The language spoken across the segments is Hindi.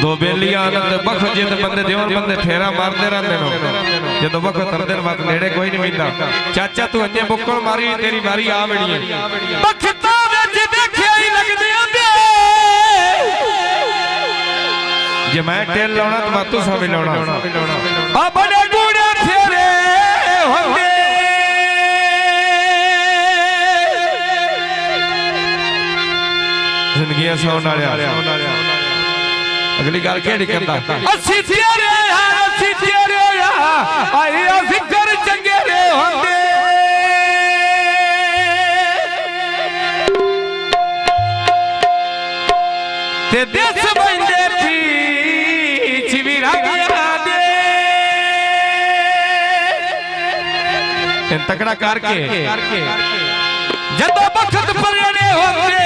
दो बेलियां आनंद बख जित बंदे देवन बंदे फेरा मारते रहंदे नो जदों बख तरदे मत नेड़े कोई नहीं मिलदा चाचा तू अजे बुक्कल मारी तेरी बारी आ बणी है बखता विच देखिया ही लगदे आंदे जे मैं तेल लाउणा तो मातू सावे लाउणा आ बड़े गूड़े फेरे होंदे जिंदगी सौण वाले अगली गल केड़ी करदा अस्सी तेरे आई फिकर चंगे रे होंदे ते देश बंदे पीछ भी रखया दे तकड़ा करके जदों बखत परणे होंदे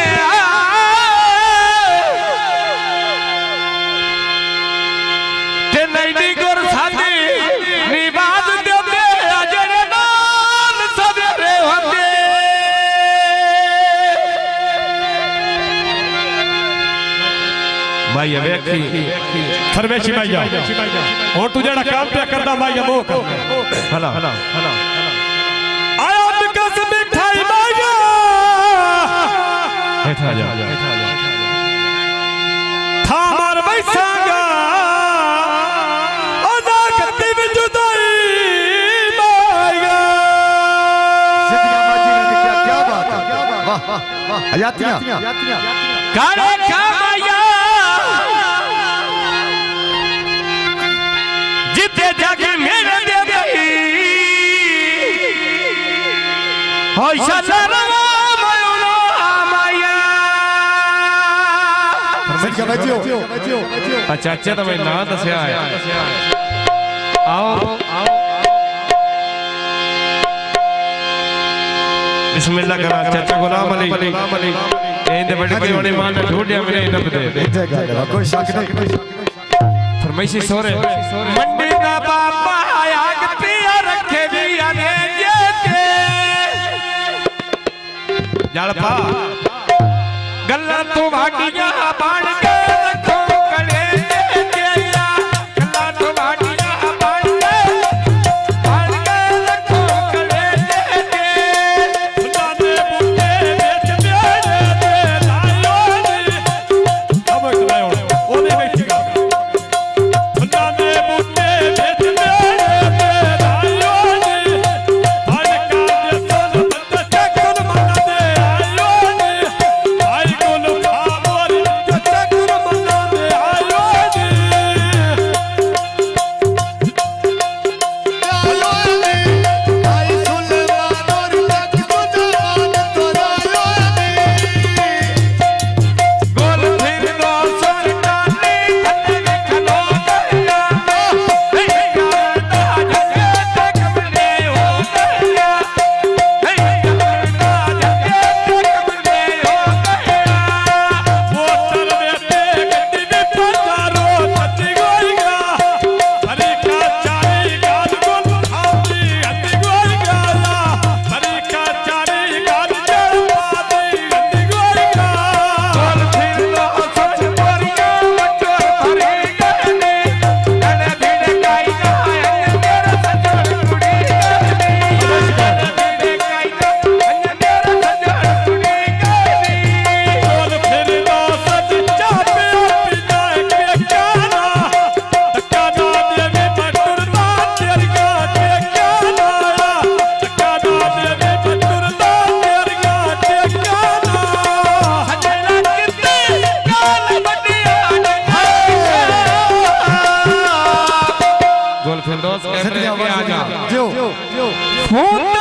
भाई वेखी फरमेशी भाई जा और तू जेड़ा काम पे करदा भाई वो कर हला आया बिकस मिठाई भाई बैठा जा था मार बैसागा अदा कती जुदाई मायगा जिंदगी माजी ने क्या क्या बात है वाह वाह हयातियां कारे का माया जिते जग मेरे दे गई हो शलरवा मयूनो माया जिंदगी बच्चो अच्छा अच्छा तो मैं ना दसया है आओ बिस्मिल्लाह करा चाचा गुलाम अली इंदे बड़े कोई वाली मान ने ढूंढया मैंने इन्हें दे कोई शक नहीं फरमाइशी सोरे मंडी दा बाबा आग पिया रखे भी आने के जलपा गल्ला तू भाटियां बाण के रखो कले के या गल्ला तू भाटियां बाण के रखो कले के खुदा दे बूटे बेच मेरे दे लायो नी अब लायो ओने बैठी गा खुदा दे बूटे बेच मेरे दे लायो नी हर का दे सन बंद चक्कर मना दे आयो नी आई गुल खावर चक्कर मना दे आयो नी आई सुलेमान और तक गुजमान तोरायो गोल फिर दो सर डाली खने खनो गया हे गाता जगे कमले हो गया हे गाता जगे कमले हो गया वो चल बेटे गड्डी में पधारो सच्ची गोईगा हरी का चारी गाल गुल खाती हत्ती गोईगा हरी का चारी गाल जल पाती हत्ती गोईगा गोल फिर दो सच बोरिया बच्चों भरी गने गने भीड़ काई ना मेरा सजन कुड़ी गनी गने भीड़ काई ना मेरा सजन कुड़ी गनी बोल फिर लो सच चापे पिता के काना धक्का ना देवे बटुरदा तेरी गा के काना धक्का ना देवे बटुरदा तेरी गा के काना हजरा कितने काल बटिया गोल फिरदौस कहते हैं कि आजा जो फूट